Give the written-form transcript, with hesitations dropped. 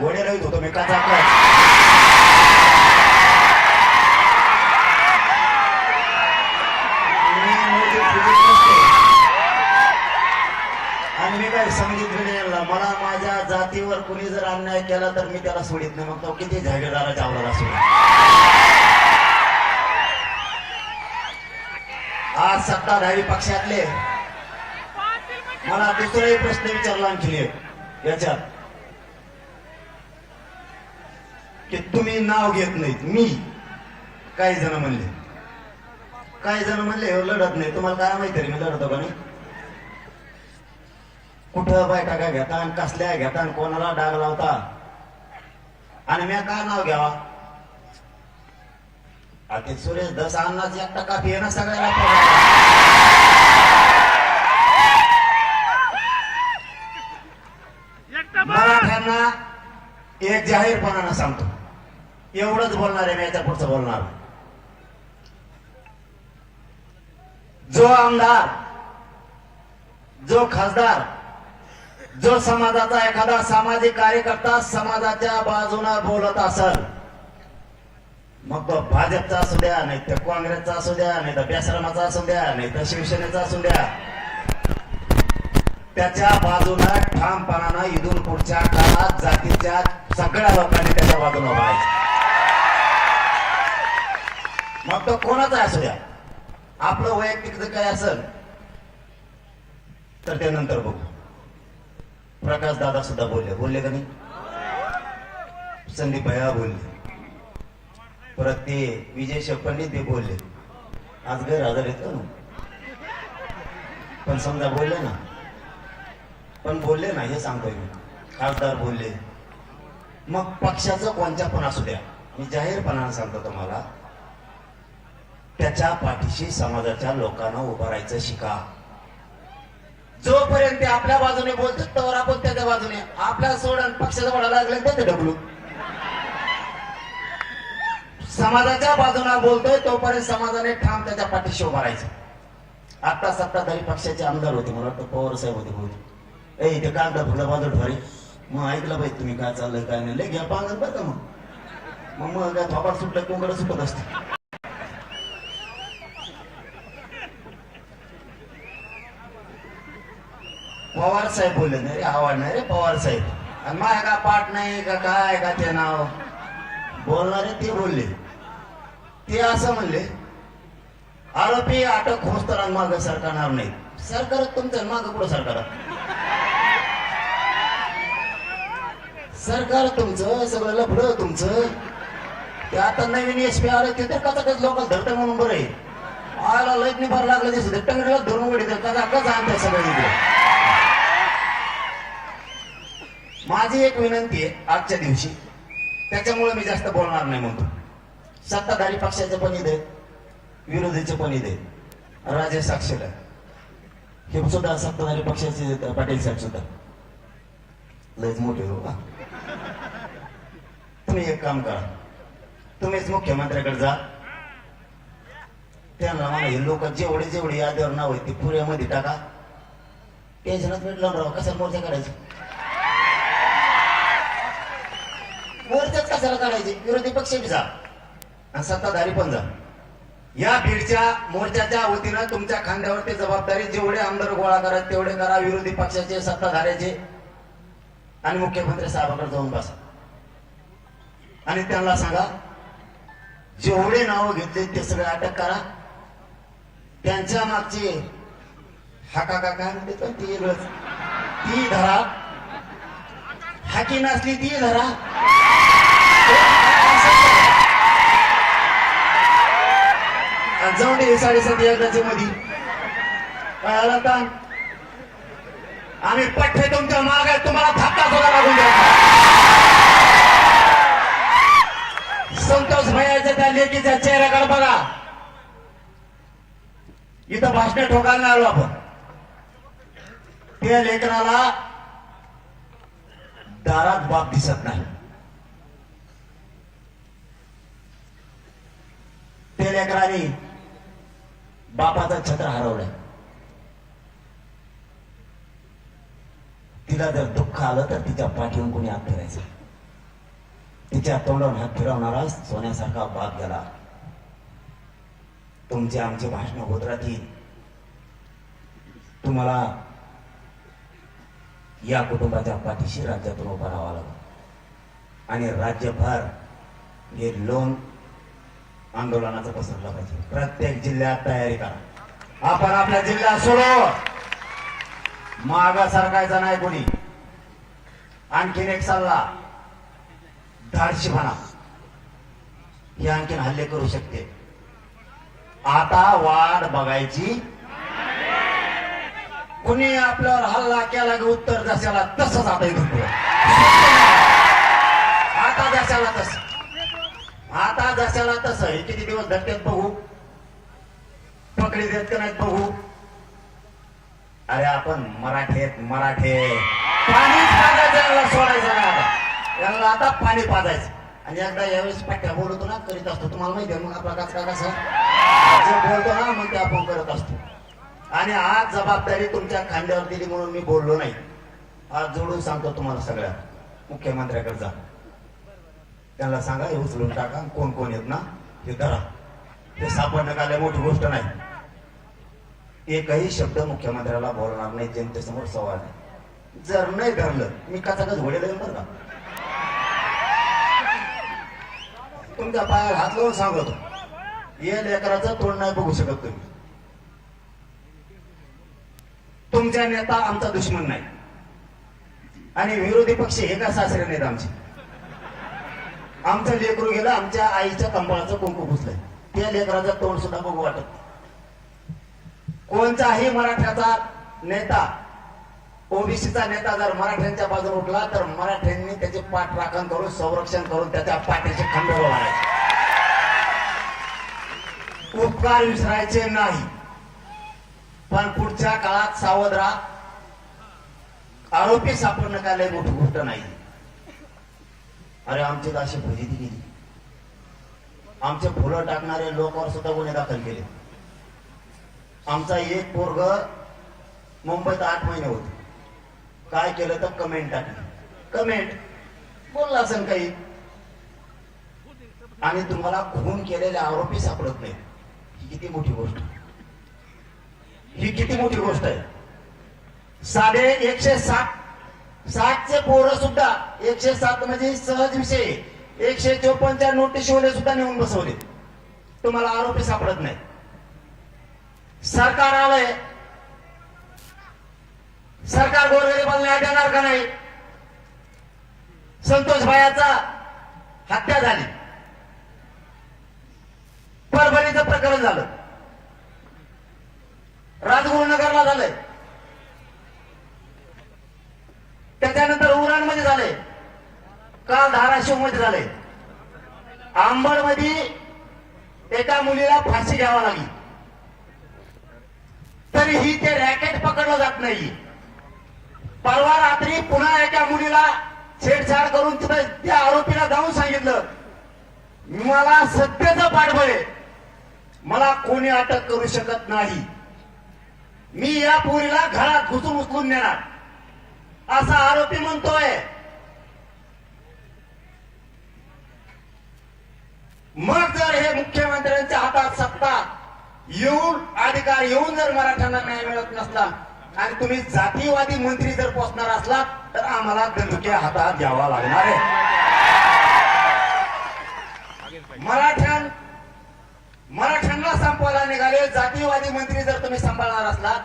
घोडे राहत होतो मी काचा आणि मी काय सांगितलं मला माझ्या जातीवर कुणी जर अन्याय केला तर मी त्याला सोडित नाही. मग तो किती जागीरदाराच्या आवडाला सोड. आज सत्ताधारी पक्षातले मला दुसराही प्रश्न विचारला आणखी याच्यात की तुम्ही नाव घेत नाहीत. मी काही जण म्हणले लढत नाही. तुम्हाला काय माहिती मी लढतो का नाही? कुठं बायका काय घेता आणि कसल्या घेता आणि कोणाला डाग लावता आणि मी काय नाव घ्यावा? आता सुरेश दस अन्नाच एकटा काफी आहे ना सगळ्याला. मराठ्यांना एक जाहीरपणानं सांगतो, एवढंच बोलणार आहे मी, याच्या पुढचं बोलणार. जो आमदार, जो खासदार, जो समाजाचा एखादा सामाजिक कार्यकर्ता समाजाच्या बाजूला बोलत असेल, मग तो भाजपचा असू द्या, नाही तर काँग्रेसचा असू द्या, नाही तर बेसरमाचा असू द्या, नाही तर शिवसेनेचा असू द्या, त्याच्या बाजूला ठामपणानं इथून पुढच्या काळात जातीच्या सगळ्या लोकांनी त्याच्या बाजूला उभारायचं. मग तो कोणाचा असू द्या. आपलं वैयक्तिक जर काय असेल तर ते नंतर बघू. प्रकाश दादा सुद्धा बोलले का नाही? संदीप भैया बोलले, परत ते विजय शेपंडित बी बोलले. आज गैरहजर येतो ना, पण समजा बोलले ना, हे सांगतोय मी. खासदार बोलले, मग पक्षाचं कोणत्या पण असू द्या, मी जाहीरपणाने सांगतो तुम्हाला, त्याच्या पाठीशी समाजाच्या लोकांना उभं राहायचं शिका. जोपर्यंत ते आपल्या बाजूने बोलतात तर आपण त्याच्या बाजूने. आपल्या सोडून पक्षाचा वडा लागला ते ढकलू. समाजाच्या बाजूला बोलतोय तोपर्यंत समाजाने ठाम त्याच्या पाठीशी उभं राहायचं. आता सत्ताधारी पक्षाचे आमदार होते, मला वाटतं पवार साहेब होते बहुतेक. ते कागदा फुला बाजू ठरे. मग ऐकलं पाहिजे तुम्ही काय चाललंय काय नाही, लय घ्या पांगण बरं का. मग काय थोपाट सुटलं कोंगड सुटत असते. पवार साहेब बोलले नाही रे, आवड नाही रे पवार साहेब. आणि माझ्या का पाठ नाही का काय का ते नाव बोलणारे ते बोलले. ते असं म्हणले, आरोपी अटक होस्तर माग सरकारणार नाही. सरकार तुमचं माग कुठं सरकार तुमचं सगळं लफडं तुमचं. ते आता नवीन एसपी आले ते तर कचाकच लोक धरतं म्हणून बरं आहे. आला लईट निभार लागलं दिसत टंगडीला धरून उडी कसा कसं आणतंय सगळं इकडे. माझी एक विनंती आहे आजच्या दिवशी, त्याच्यामुळे मी जास्त बोलणार नाही म्हणतो. सत्ताधारी पक्षाचे पण इथे, विरोधीचे पण इथे, राजे साक्षीला हे सुद्धा सत्ताधारी पक्षाचे पाटील साहेब सुद्धा लयच मोठे हो का. तुम्ही एक काम करा, तुम्हीच मुख्यमंत्र्याकडे जा. त्यांना म्हणा हे लोक जेवढे यादीवर नाव आहे ते पुऱ्यामध्ये टाका. टेन्शनच भेटलं राव, कशाला मोर्चा काढायचं? मोर्चाच कशाला काढायचे? विरोधी पक्ष बी जा आणि सत्ताधारी पण जा. या बीडच्या मोर्चाच्या वतीनं तुमच्या खांद्यावर ते जबाबदारी, जेवढे आमदार गोळा करा तेवढे करा, विरोधी पक्षाचे, सत्ताधाऱ्याचे, आणि मुख्यमंत्री साहेबांकडे जाऊन बसा आणि त्यांना सांगा जेवढे नाव घेतले ते सगळे अटक करा. त्यांच्या मागचे हाका काय म्हणते ती धरा, हाकी नसली ती धरा. जाऊन दे 7.5 एकदाच्या मध्ये कळाला का? आम्ही पठ्ठे तुमच्या मागे, तुम्हाला धक्का सुद्धा लागून द्यायचा. संतोष भैयाच्या त्या लेकीच्या चेहऱ्याकडे बघा. इथं भाषण ठोकायला आलो आपण. त्या लेकराला दारात बाप दिसत नाही. त्या लेकराने बापाचा छत्र हरवलाय. तिला जर दुःख आलं तर तिच्या पाठीवरून कोणी हात फिरायचं. तिच्या तोंडावर हात फिरवणारा सोन्यासारखा बाप गेला. तुमचे आमचे भाषण होत राहतील. तुम्हाला या कुटुंबाच्या पाठीशी राज्यातून उभा राहावा लागेल आणि राज्यभर हे लोन आंदोलनाचं पसरलं पाहिजे. प्रत्येक जिल्ह्यात तयारी करा. आपण आपल्या जिल्ह्यात सोडो, मागा सरकायचा नाही कोणी. आणखीन एक सल्ला, धाडशीपणा हे आणखीन हल्ले करू शकते. आता वाट बघायची. कुणी आपल्यावर हल्ला केला की उत्तर जशाला तसंच आता इथून पुढे. आता जशाला तसं, आता जशाला तसं. हे किती दिवस धरतेत बघू, पकडी देत का नाहीत बघू. अरे आपण मराठे पाणीच पाजायचं, याला सोडायचं नाही. आता याला आता पाणी पाजायचं. आणि एकदा यावेळेस पट्ट्या बोलतो ना करीत असतो, तुम्हाला माहिती आहे मग आपला का कसं जे बोलतो ना मग ते आपण करत असतो. आणि आज जबाबदारी तुमच्या खांद्यावर दिली म्हणून मी बोललो नाही. आज जोडून सांगतो तुम्हाला सगळ्या मुख्यमंत्र्याकडे जा, त्यांना सांगा हे उचलून टाका. कोण कोण येत ना हे धरा. हे सापडणं काय मोठी गोष्ट नाही. एकही शब्द मुख्यमंत्र्याला बोलणार नाही जनतेसमोर सवाल नाही. जर नाही धरलं मी कचाकच घोडेला येऊन बरं का तुमच्या पायावर हात लावून सांगतो, हे लेकराचं तोंड नाही बघू शकत तुम्ही. तुमचा नेता आमचा दुश्मन नाही आणि विरोधी पक्ष हे का सासरे नाहीत आमचे. आमचं लेकरू गेलं, आमच्या आईच्या कंपाळाचं कुंकू पुसलंय, त्या लेकराचं तोंड सुद्धा बघू वाटत. कोणताही मराठ्याचा नेता, ओबीसीचा नेता जर मराठ्यांच्या बाजूने उठला तर मराठ्यांनी त्याचे पाठ राखण करून संरक्षण करून त्याच्या पाठीचे खंबे उभारायचे. उपकार विसरायचे नाही. पण पुढच्या काळात सावध राहा. आरोपी सापडणं काय लय मोठी गोष्ट नाही. अरे आमची अशी फजिती केली, आमचे फुलं टाकणारे लोकांवर सुद्धा गुन्हे दाखल केले. आमचा एक पोरग मुंबईत 8 महिने होते. काय केलं तर कमेंट टाकली, कमेंट बोलला असेल काही, आणि तुम्हाला खून केलेले आरोपी सापडत नाही. ही किती मोठी गोष्ट, ही किती मोठी गोष्ट आहे. साधे 107 चे पोरं सुद्धा 107 म्हणजे सहज विषय 154च्या नोटीसवाले सुद्धा नेऊन बसवले. तुम्हाला आरोपी सापडत नाही. सरकार आलंय, सरकार गोरगरिबांना न्याय देणार का नाही. संतोष भायाचा हत्या झाली, परभणीचं प्रकरण झालं, राजगुरुनगरला झालंय, त्याच्यानंतर उरणमध्ये झालंय, काल धाराशिव मध्ये झालंय, आंबड मध्ये एका मुलीला फाशी घ्यावा लागली. तरीही ते रॅकेट पकडलं जात नाही. परवा रात्री पुन्हा एका मुलीला छेडछाड करून त्या आरोपीला जाऊन सांगितलं, मला सत्तेचं पाठबळ आहे, मला कोणी अटक करू शकत नाही, मी या पोरीला घरात घुसून उचलून नेणार, असा आरोपी म्हणतोय. मग जर हे मुख्यमंत्र्यांच्या हातात सत्ता येऊन अधिकार येऊन जर मराठ्यांना न्याय मिळत नसला आणि तुम्ही जातीवादी मंत्री जर पोचणार असला तर आम्हाला बंदुक्या हातात घ्यावा लागणार आहे. मराठ्यांना संपवायला निघाले जातीवादी मंत्री जर तुम्ही सांभाळणार असलात